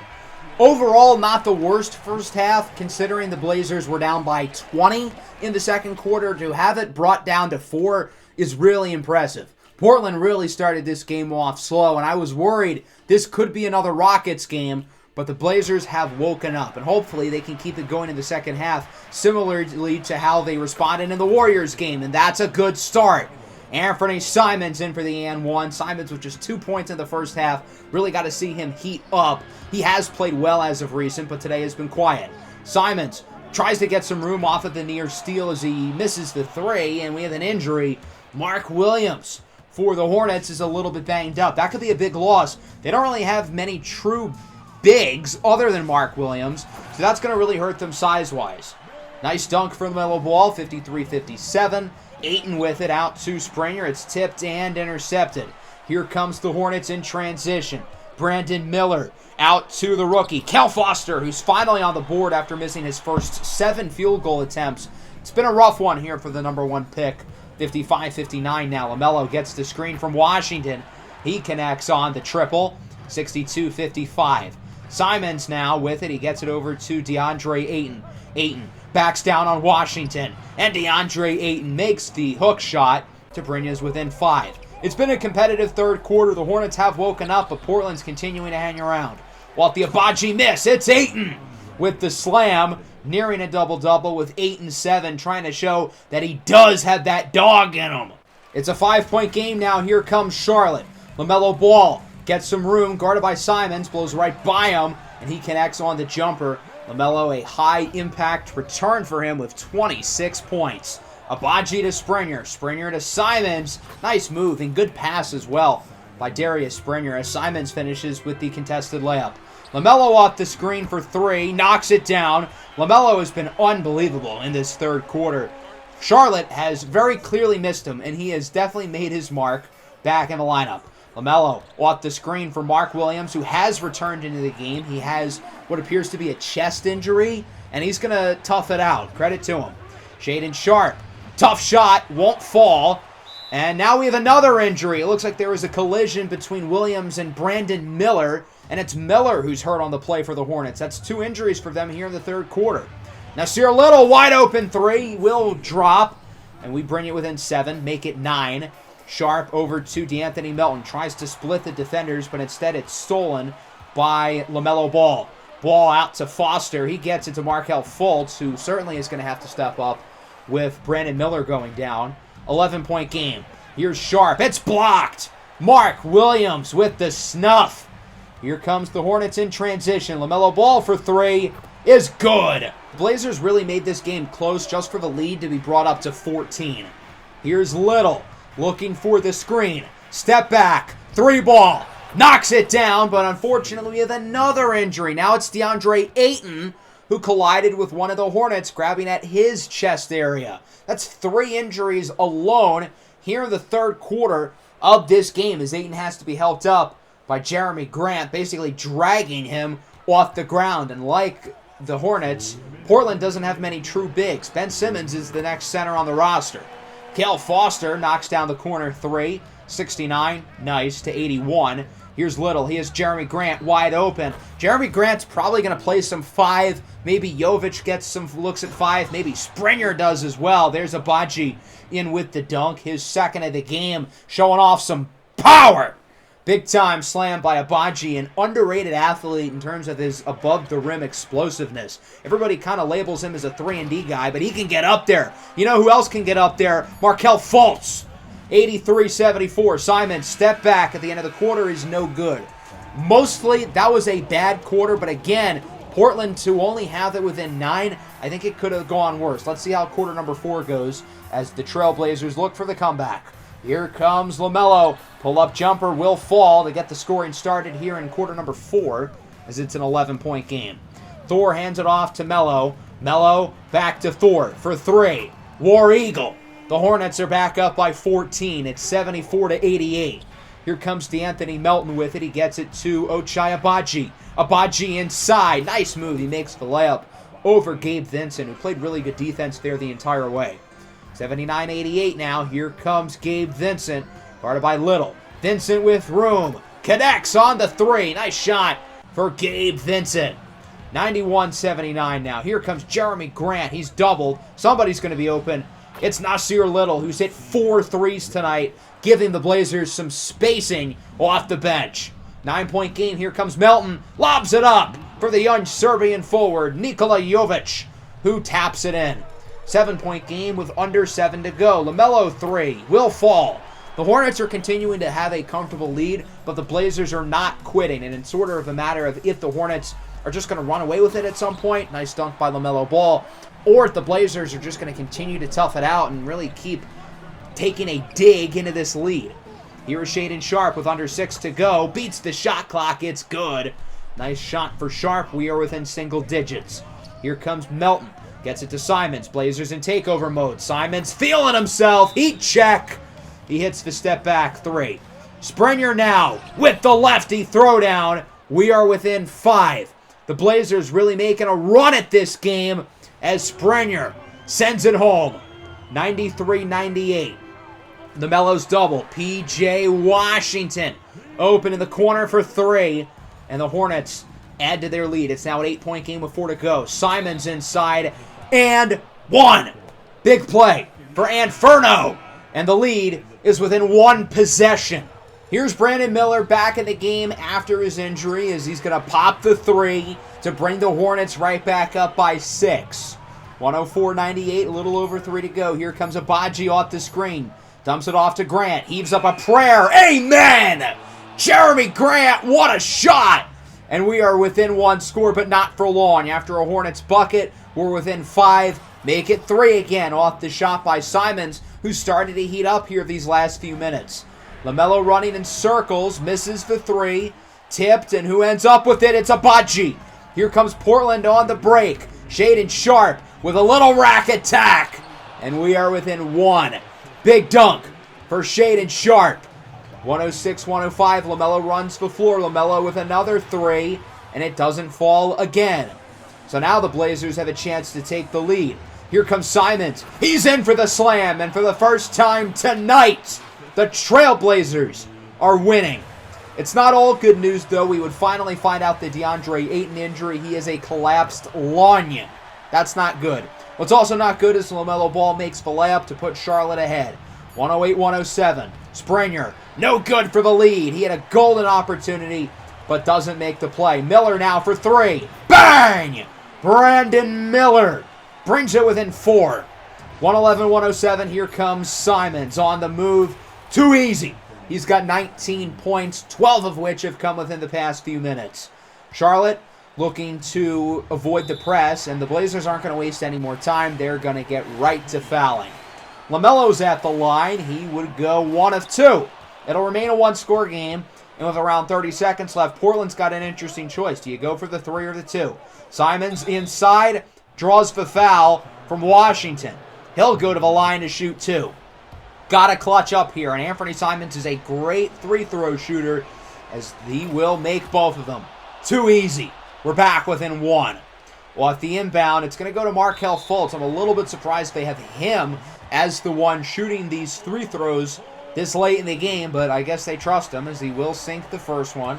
Overall, not the worst first half, considering the Blazers were down by 20 in the second quarter. To have it brought down to 4 is really impressive. Portland really started this game off slow, and I was worried this could be another Rockets game, but the Blazers have woken up, and hopefully they can keep it going in the second half, similarly to how they responded in the Warriors game, and that's a good start. Anthony Simons in for the and 1. Simons with just 2 points in the first half. Really got to see him heat up. He has played well as of recent, but today has been quiet. Simons tries to get some room off of the near steal as he misses the 3, and we have an injury. Mark Williams for the Hornets is a little bit banged up. That could be a big loss. They don't really have many true bigs other than Mark Williams, so that's going to really hurt them size-wise. Nice dunk from LaMelo Ball, 53-57. Ayton with it out to Springer. It's tipped and intercepted. Here comes the Hornets in transition. Brandon Miller out to the rookie, Kel Foster, who's finally on the board after missing his first 7 field goal attempts. It's been a rough one here for the number 1 pick. 55-59 now. LaMelo gets the screen from Washington. He connects on the triple. 62-55. Simons now with it. He gets it over to DeAndre Ayton. Ayton backs down on Washington. And DeAndre Ayton makes the hook shot to bring us within 5. It's been a competitive third quarter. The Hornets have woken up, but Portland's continuing to hang around. While the Agbaji miss, it's Ayton with the slam, nearing a double-double with 8 and 7, trying to show that he does have that dog in him. It's a 5-point game now. Here comes Charlotte. LaMelo Ball gets some room, guarded by Simons, blows right by him, and he connects on the jumper. LaMelo, a high-impact return for him with 26 points. Agbaji to Springer. Springer to Simons. Nice move and good pass as well by Darius Springer as Simons finishes with the contested layup. LaMelo off the screen for 3. Knocks it down. LaMelo has been unbelievable in this third quarter. Charlotte has very clearly missed him, and he has definitely made his mark back in the lineup. LaMelo off the screen for Mark Williams, who has returned into the game. He has what appears to be a chest injury, and he's going to tough it out. Credit to him. Shaedon Sharpe. Tough shot, won't fall. And now we have another injury. It looks like there was a collision between Williams and Brandon Miller, and it's Miller who's hurt on the play for the Hornets. That's 2 injuries for them here in the third quarter. Nasir Little, wide open 3, will drop, and we bring it within 7, make it 9. Sharpe over to DeAnthony Melton, tries to split the defenders, but instead it's stolen by LaMelo Ball. Ball out to Foster. He gets it to Markelle Fultz, who certainly is going to have to step up with Brandon Miller going down. 11-point game. Here's Sharpe. It's blocked. Mark Williams with the snuff. Here comes the Hornets in transition. LaMelo Ball for 3 is good. Blazers really made this game close just for the lead to be brought up to 14. Here's Little looking for the screen. Step back. 3 ball. Knocks it down, but unfortunately we have another injury. Now it's DeAndre Ayton who collided with one of the Hornets, grabbing at his chest area. That's 3 injuries alone here in the third quarter of this game, as Ayton has to be helped up by Jeremy Grant, basically dragging him off the ground. And like the Hornets, Portland doesn't have many true bigs. Ben Simmons is the next center on the roster. Kel Foster knocks down the corner 3, 69, nice, to 81. Here's Little. He has Jeremy Grant wide open. Jeremy Grant's probably going to play some 5. Maybe Jovic gets some looks at 5. Maybe Springer does as well. There's Agbaji in with the dunk. His second of the game, showing off some power. Big time slam by Agbaji, an underrated athlete in terms of his above-the-rim explosiveness. Everybody kind of labels him as a 3-and-D guy, but he can get up there. You know who else can get up there? Markelle Fultz. 83-74. Simon, step back at the end of the quarter is no good. Mostly, that was a bad quarter, but again, Portland to only have it within 9, I think it could have gone worse. Let's see how quarter number 4 goes as the Trailblazers look for the comeback. Here comes LaMelo. Pull-up jumper will fall to get the scoring started here in quarter number 4, as it's an 11-point game. Thor hands it off to Melo. Melo back to Thor for 3. War Eagle. The Hornets are back up by 14. It's 74-88. Here comes DeAnthony Melton with it. He gets it to Ochai Agbaji. Agbaji inside. Nice move. He makes the layup over Gabe Vincent, who played really good defense there the entire way. 79-88 now. Here comes Gabe Vincent, guarded by Little. Vincent with room. Connects on the 3. Nice shot for Gabe Vincent. 91-79 now. Here comes Jeremy Grant. He's doubled. Somebody's going to be open. It's Nasir Little, who's hit 4 threes tonight, giving the Blazers some spacing off the bench. 9-point game. Here comes Melton. Lobs it up for the young Serbian forward, Nikola Jovic, who taps it in. 7-point game with under 7 to go. LaMelo 3 will fall. The Hornets are continuing to have a comfortable lead, but the Blazers are not quitting. And it's sort of a matter of if the Hornets are just going to run away with it at some point. Nice dunk by LaMelo Ball. Or if the Blazers are just going to continue to tough it out and really keep taking a dig into this lead. Here is Shaedon Sharpe with under 6 to go. Beats the shot clock. It's good. Nice shot for Sharpe. We are within single digits. Here comes Melton. Gets it to Simons. Blazers in takeover mode. Simons feeling himself. Heat check. He hits the step back 3. Springer now with the lefty throwdown. We are within 5. The Blazers really making a run at this game as Springer sends it home. 93-98. LaMelo's double. P.J. Washington open in the corner for 3. And the Hornets add to their lead. It's now an 8-point game with 4 to go. Simons inside and 1. Big play for Inferno. And the lead is within 1 possession. Here's Brandon Miller back in the game after his injury as he's going to pop the 3 to bring the Hornets right back up by 6. 104-98, a little over 3 to go. Here comes Abaji off the screen. Dumps it off to Grant. Heaves up a prayer. Amen! Jeremy Grant, what a shot! And we are within 1 score, but not for long. After a Hornets bucket, we're within 5. Make it 3 again off the shot by Simons, who started to heat up here these last few minutes. LaMelo running in circles, misses the 3. Tipped, and who ends up with it? It's Abaji. Here comes Portland on the break. Shaedon Sharpe with a little rack attack. And we are within 1. Big dunk for Shaedon Sharpe. 106-105, LaMelo runs the floor. LaMelo with another 3, and it doesn't fall again. So now the Blazers have a chance to take the lead. Here comes Simons. He's in for the slam, and for the first time tonight, the Trailblazers are winning. It's not all good news, though. We would finally find out the DeAndre Ayton injury. He is a collapsed lunion. That's not good. What's also not good is LaMelo Ball makes the layup to put Charlotte ahead. 108-107. Springer, no good for the lead. He had a golden opportunity, but doesn't make the play. Miller now for 3. Bang! Brandon Miller brings it within 4. 111-107. Here comes Simons on the move. Too easy. He's got 19 points, 12 of which have come within the past few minutes. Charlotte looking to avoid the press, and the Blazers aren't going to waste any more time. They're going to get right to fouling. LaMelo's at the line. He would go 1 of 2. It'll remain a 1-score game, and with around 30 seconds left, Portland's got an interesting choice. Do you go for the 3 or the 2? Simons inside, draws the foul from Washington. He'll go to the line to shoot 2. Gotta clutch up here, and Anthony Simons is a great 3-throw shooter as he will make both of them. Too easy. We're back within 1. Well, at the inbound, it's going to go to Markelle Fultz. I'm a little bit surprised they have him as the one shooting these 3 throws this late in the game, but I guess they trust him as he will sink the first one.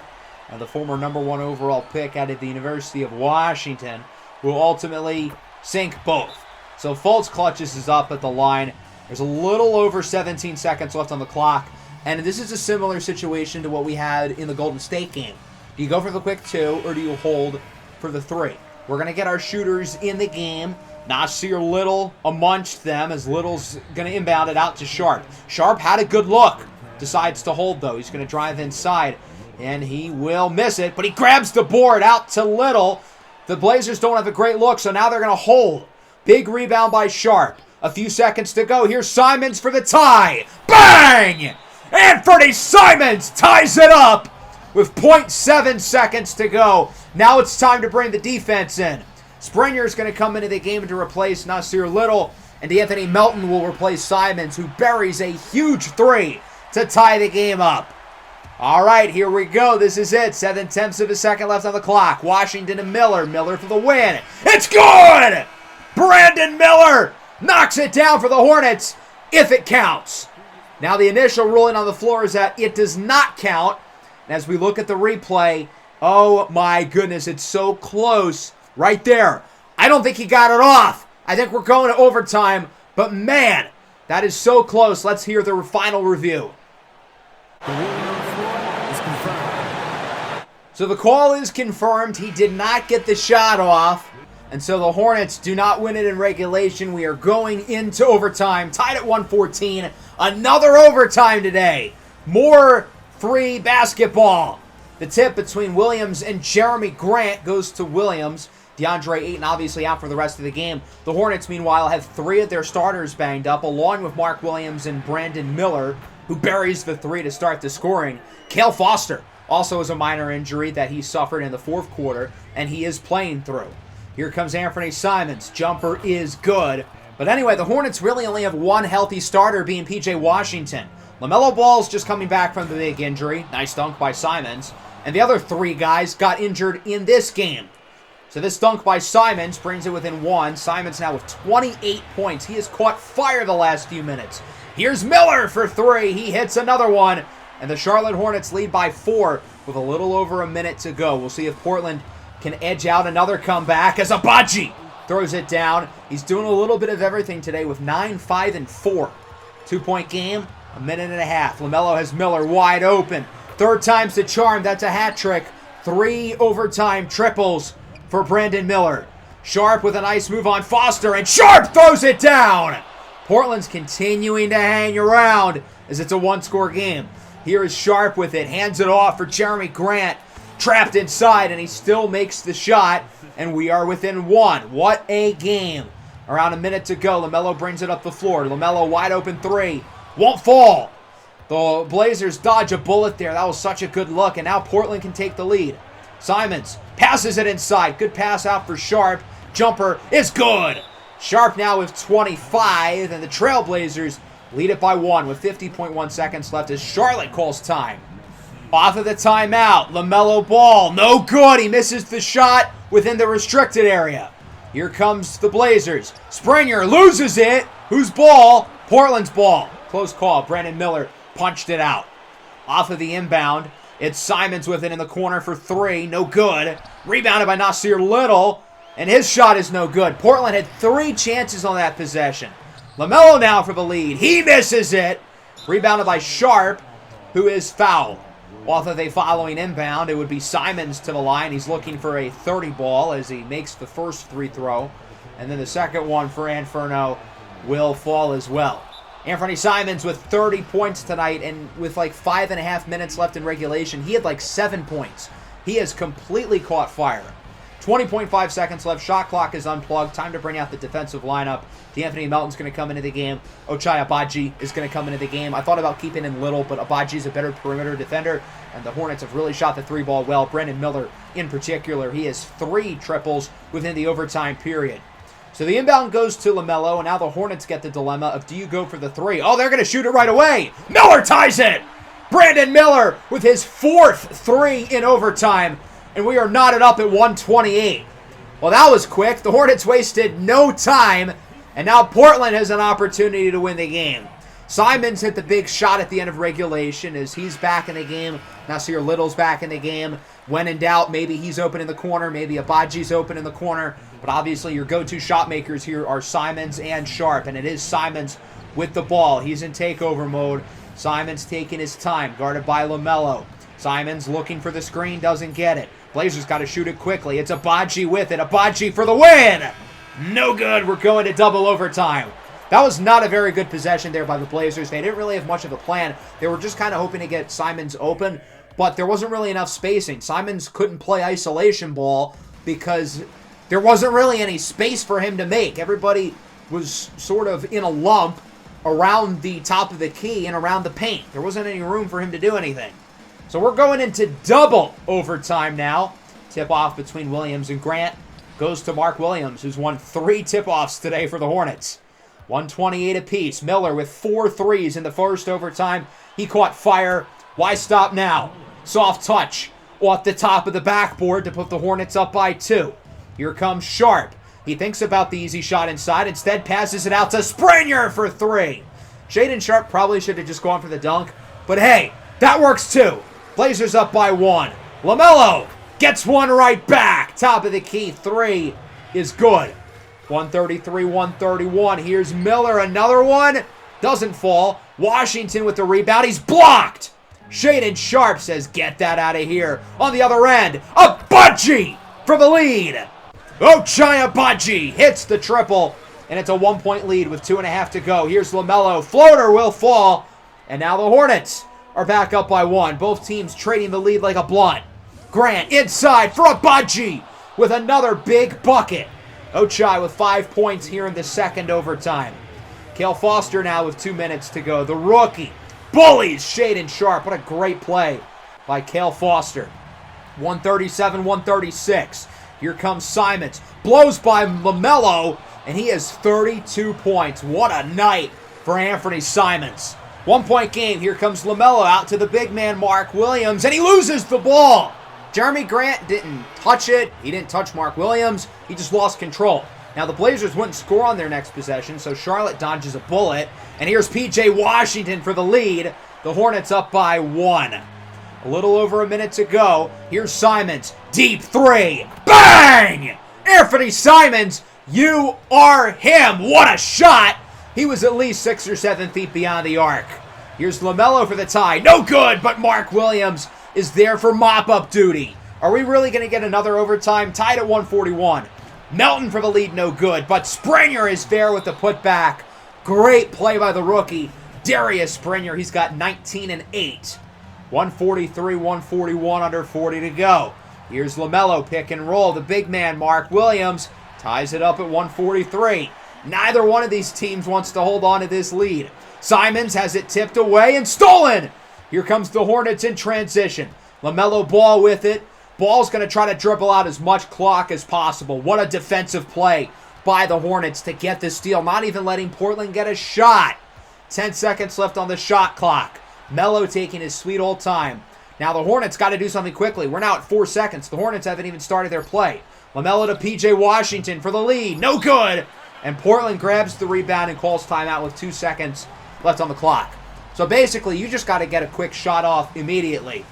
And the former number 1 overall pick out of the University of Washington will ultimately sink both. So Fultz clutches is up at the line. There's a little over 17 seconds left on the clock, and this is a similar situation to what we had in the Golden State game. Do you go for the quick 2, or do you hold for the 3? We're going to get our shooters in the game. Nasir Little amongst them as Little's going to inbound it out to Sharpe. Sharpe had a good look. Decides to hold, though. He's going to drive inside, and he will miss it, but he grabs the board out to Little. The Blazers don't have a great look, so now they're going to hold. Big rebound by Sharpe. A few seconds to go. Here's Simons for the tie. Bang! Anthony Simons ties it up with 0.7 seconds to go. Now it's time to bring the defense in. Springer's going to come into the game to replace Nasir Little, and Anthony Melton will replace Simons, who buries a huge 3 to tie the game up. All right, here we go. This is it. 7/10 of a second left on the clock. Washington and Miller. Miller for the win. It's good! Brandon Miller knocks it down for the Hornets, if it counts. Now the initial ruling on the floor is that it does not count. And as we look at the replay, oh my goodness, it's so close right there. I don't think he got it off. I think we're going to overtime, but man, that is so close. Let's hear the final review. The ruling on the floor is confirmed. So the call is confirmed. He did not get the shot off. And so the Hornets do not win it in regulation. We are going into overtime, tied at 114. Another overtime today. More free basketball. The tip between Williams and Jeremy Grant goes to Williams. DeAndre Ayton obviously out for the rest of the game. The Hornets, meanwhile, have 3 of their starters banged up, along with Mark Williams and Brandon Miller, who buries the 3 to start the scoring. Cale Foster also has a minor injury that he suffered in the 4th quarter, and he is playing through. Here comes Anthony Simons. Jumper is good. But anyway, the Hornets really only have 1 healthy starter, being P.J. Washington. LaMelo Ball's just coming back from the big injury. Nice dunk by Simons. And the other 3 guys got injured in this game. So this dunk by Simons brings it within 1. Simons now with 28 points. He has caught fire the last few minutes. Here's Miller for 3. He hits another one. And the Charlotte Hornets lead by 4 with a little over a minute to go. We'll see if Portland can edge out another comeback as Abaji throws it down. He's doing a little bit of everything today with 9, 5, and 4. 2-point game, a minute and a half. LaMelo has Miller wide open. 3rd time's the charm. That's a hat trick. 3 overtime triples for Brandon Miller. Sharp with a nice move on Foster, and Sharp throws it down. Portland's continuing to hang around as it's a 1-score game. Here is Sharp with it. Hands it off for Jeremy Grant. Trapped inside, and he still makes the shot. And we are within 1. What a game. Around a minute to go. LaMelo brings it up the floor. LaMelo wide open 3. Won't fall. The Blazers dodge a bullet there. That was such a good look. And now Portland can take the lead. Simons passes it inside. Good pass out for Sharp. Jumper is good. Sharp now with 25. And the Trailblazers lead it by 1 with 50.1 seconds left as Charlotte calls time. Off of the timeout, LaMelo Ball, no good. He misses the shot within the restricted area. Here comes the Blazers. Springer loses it. Whose ball? Portland's ball. Close call. Brandon Miller punched it out. Off of the inbound, it's Simons with it in the corner for 3. No good. Rebounded by Nasir Little, and his shot is no good. Portland had 3 chances on that possession. LaMelo now for the lead. He misses it. Rebounded by Sharp, who is fouled. Off of a following inbound, it would be Simons to the line. He's looking for a 30 ball as he makes the first free throw. And then the second one for Inferno will fall as well. Anthony Simons with 30 points tonight, and with like 5.5 minutes left in regulation, he had like 7 points. He has completely caught fire. 20.5 seconds left. Shot clock is unplugged. Time to bring out the defensive lineup. D'Anthony Melton's going to come into the game. Ochai Agbaji is going to come into the game. I thought about keeping in Little, but Abaji's a better perimeter defender, and the Hornets have really shot the 3 ball well. Brandon Miller in particular, he has 3 triples within the overtime period. So the inbound goes to LaMelo, and now the Hornets get the dilemma of, do you go for the 3? Oh, they're going to shoot it right away. Miller ties it. Brandon Miller with his 4th 3 in overtime, and we are knotted up at 128. Well, that was quick. The Hornets wasted no time, and now Portland has an opportunity to win the game. Simons hit the big shot at the end of regulation as he's back in the game. Nasir Little's back in the game. When in doubt, maybe he's open in the corner, maybe Abaji's open in the corner. But obviously your go-to shot makers here are Simons and Sharp, and it is Simons with the ball. He's in takeover mode. Simons taking his time, guarded by LaMelo. Simons looking for the screen, doesn't get it. Blazers got to shoot it quickly. It's Agbaji with it. Agbaji for the win! No good. We're going to double overtime. That was not a very good possession there by the Blazers. They didn't really have much of a plan. They were just kind of hoping to get Simons open, but there wasn't really enough spacing. Simons couldn't play isolation ball because there wasn't really any space for him to make. Everybody was sort of in a lump around the top of the key and around the paint. There wasn't any room for him to do anything. So we're going into double overtime now. Tip-off between Williams and Grant goes to Mark Williams, who's won 3 tip-offs today for the Hornets. 128 apiece. Miller with 4 threes in the first overtime. He caught fire. Why stop now? Soft touch off the top of the backboard to put the Hornets up by 2. Here comes Sharp. He thinks about the easy shot inside. Instead, passes it out to Springer for 3. Shaedon Sharp probably should have just gone for the dunk. But hey, that works too. Blazers up by 1. LaMelo gets one right back. Top of the key 3 is good. 133-131. Here's Miller. Another one. Doesn't fall. Washington with the rebound. He's blocked. Shaedon Sharp says, get that out of here. On the other end, Agbaji for the lead. Ochai Agbaji hits the triple, and it's a 1-point lead with 2.5 to go. Here's LaMelo. Floater will fall, and now the Hornets are back up by 1. Both teams trading the lead like a blunt. Grant inside for Agbaji with another big bucket. Ochai with 5 points here in the second overtime. Cale Foster now with 2 minutes to go. The rookie bullies Shaedon Sharp. What a great play by Cale Foster. 137-136. Here comes Simons. Blows by LaMelo, and he has 32 points. What a night for Anthony Simons. 1-point game. Here comes LaMelo out to the big man, Mark Williams, and he loses the ball. Jeremy Grant didn't touch it. He didn't touch Mark Williams. He just lost control. Now, the Blazers wouldn't score on their next possession, so Charlotte dodges a bullet. And here's P.J. Washington for the lead. The Hornets up by 1. A little over a minute to go. Here's Simons. Deep three. Bang! Anthony Simons, you are him. What a shot! He was at least 6 or 7 feet beyond the arc. Here's LaMelo for the tie. No good, but Mark Williams is there for mop-up duty. Are we really going to get another overtime? Tied at 141. Melton for the lead, no good, but Springer is there with the putback. Great play by the rookie, Darius Springer. He's got 19 and 8. 143, 141, under 40 to go. Here's LaMelo, pick and roll. The big man, Mark Williams, ties it up at 143. Neither one of these teams wants to hold on to this lead. Simons has it tipped away and stolen. Here comes the Hornets in transition. LaMelo Ball with it. Ball's going to try to dribble out as much clock as possible. What a defensive play by the Hornets to get this steal. Not even letting Portland get a shot. 10 seconds left on the shot clock. Melo taking his sweet old time. Now the Hornets got to do something quickly. We're now at 4 seconds. The Hornets haven't even started their play. LaMelo to P.J. Washington for the lead. No good. And Portland grabs the rebound and calls timeout with 2 seconds left on the clock. So basically, you just got to get a quick shot off immediately.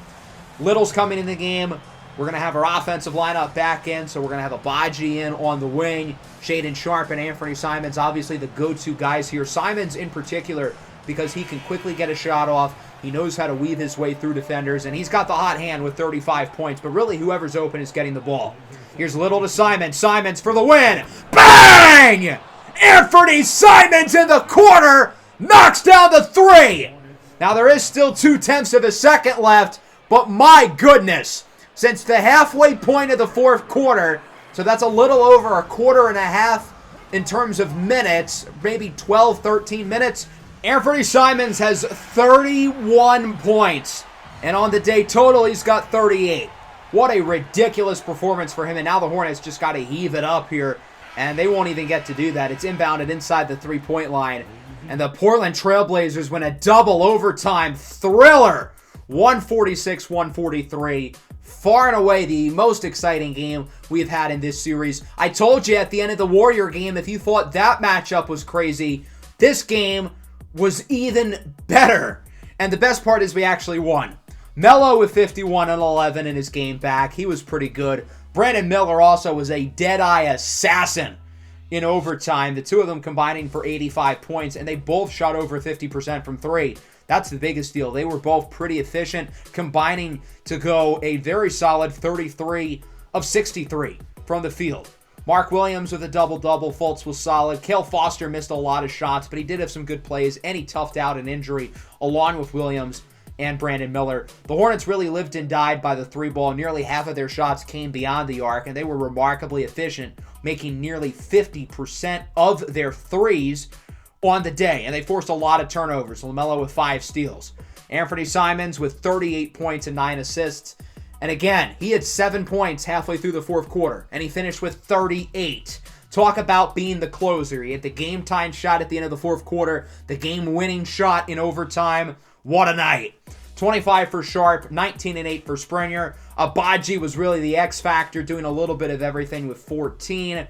Little's coming in the game. We're going to have our offensive lineup back in, so we're going to have Abaji in on the wing. Shaedon Sharpe and Anthony Simons, obviously the go-to guys here. Simons in particular, because he can quickly get a shot off. He knows how to weave his way through defenders, and he's got the hot hand with 35 points. But really, whoever's open is getting the ball. Here's Little to Simons. Simons for the win. Bang! Anthony Simons in the corner knocks down the three. Now, there is still 0.2 of a second left, but my goodness. Since the halfway point of the fourth quarter, so that's a little over a quarter and a half in terms of minutes, maybe 12, 13 minutes, Anthony Simons has 31 points. And on the day total, he's got 38. What a ridiculous performance for him. And now the Hornets just got to heave it up here. And they won't even get to do that. It's inbounded inside the three-point line. And the Portland Trailblazers win a double overtime thriller. 146-143. Far and away the most exciting game we've had in this series. I told you at the end of the Warrior game, if you thought that matchup was crazy, this game was even better. And the best part is we actually won. Melo with 51 and 11 in his game back. He was pretty good. Brandon Miller also was a dead-eye assassin in overtime. The two of them combining for 85 points, and they both shot over 50% from three. That's the biggest deal. They were both pretty efficient, combining to go a very solid 33 of 63 from the field. Mark Williams with a double-double. Fultz was solid. Cale Foster missed a lot of shots, but he did have some good plays, and he toughed out an injury along with Williams and Brandon Miller. The Hornets really lived and died by the three ball. Nearly half of their shots came beyond the arc, and they were remarkably efficient, making nearly 50% of their threes on the day, and they forced a lot of turnovers. LaMelo with 5 steals. Anthony Simons with 38 points and 9 assists. And again, he had 7 points halfway through the fourth quarter, and he finished with 38. Talk about being the closer. He had the game-time shot at the end of the fourth quarter, the game-winning shot in overtime. What a night. 25 for Sharpe, 19 and 8 for Springer. Abaji was really the X factor, doing a little bit of everything with 14.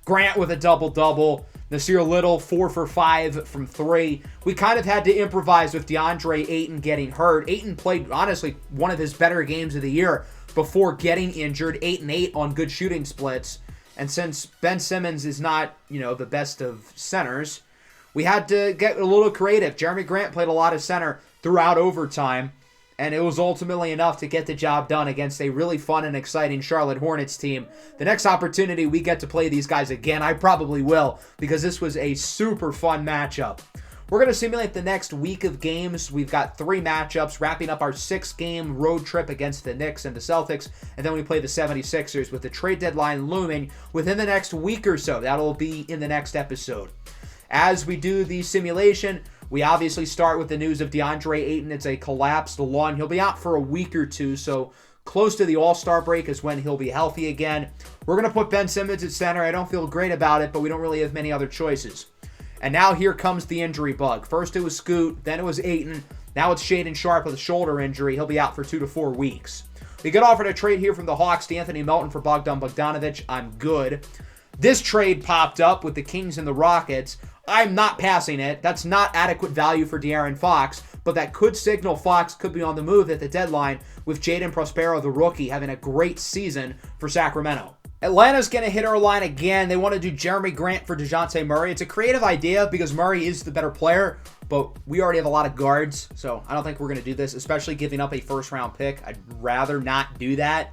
Grant with a double-double. Nasir Little, 4 for 5 from 3. We kind of had to improvise with DeAndre Ayton getting hurt. Ayton played, honestly, one of his better games of the year before getting injured. 8 and 8 on good shooting splits. And since Ben Simmons is not, the best of centers, we had to get a little creative. Jeremy Grant played a lot of center throughout overtime, and it was ultimately enough to get the job done against a really fun and exciting Charlotte Hornets team. The next opportunity we get to play these guys again, I probably will, because this was a super fun matchup. We're going to simulate the next week of games. We've got 3 matchups, wrapping up our 6-game road trip against the Knicks and the Celtics, and then we play the 76ers with the trade deadline looming within the next week or so. That'll be in the next episode. As we do the simulation, we obviously start with the news of DeAndre Ayton. It's a collapsed lung. He'll be out for a week or two, so close to the All-Star break is when he'll be healthy again. We're going to put Ben Simmons at center. I don't feel great about it, but we don't really have many other choices. And now here comes the injury bug. First it was Scoot, then it was Ayton. Now it's Shaedon Sharpe with a shoulder injury. He'll be out for 2 to 4 weeks. We get offered a trade here from the Hawks to Anthony Melton for Bogdan Bogdanovic. I'm good. This trade popped up with the Kings and the Rockets. I'm not passing it. That's not adequate value for De'Aaron Fox, but that could signal Fox could be on the move at the deadline with Jaden Prospero, the rookie, having a great season for Sacramento. Atlanta's going to hit our line again. They want to do Jeremy Grant for DeJounte Murray. It's a creative idea because Murray is the better player, but we already have a lot of guards, so I don't think we're going to do this, especially giving up a first-round pick. I'd rather not do that.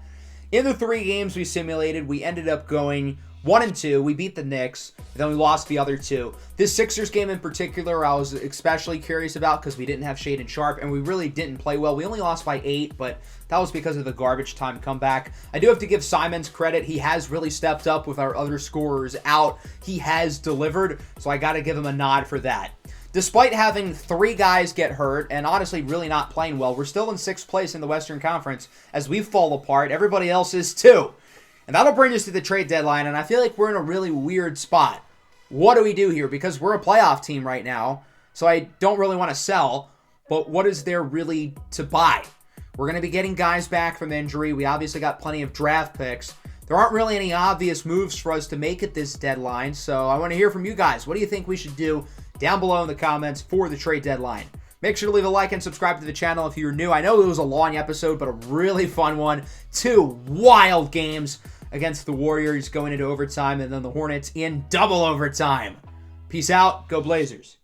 In the 3 games we simulated, we ended up going 1-2. We beat the Knicks, then we lost the other 2. This Sixers game in particular, I was especially curious about because we didn't have Shaedon Sharpe, and we really didn't play well. We only lost by 8, but that was because of the garbage time comeback. I do have to give Simons credit. He has really stepped up with our other scorers out. He has delivered, so I got to give him a nod for that. Despite having 3 guys get hurt and honestly really not playing well, we're still in 6th place in the Western Conference as we fall apart. Everybody else is too. And that'll bring us to the trade deadline, and I feel like we're in a really weird spot. What do we do here? Because we're a playoff team right now, so I don't really want to sell, but what is there really to buy? We're going to be getting guys back from injury. We obviously got plenty of draft picks. There aren't really any obvious moves for us to make at this deadline, so I want to hear from you guys. What do you think we should do down below in the comments for the trade deadline? Make sure to leave a like and subscribe to the channel if you're new. I know it was a long episode, but a really fun one. 2 wild games against the Warriors going into overtime, and then the Hornets in double overtime. Peace out. Go Blazers.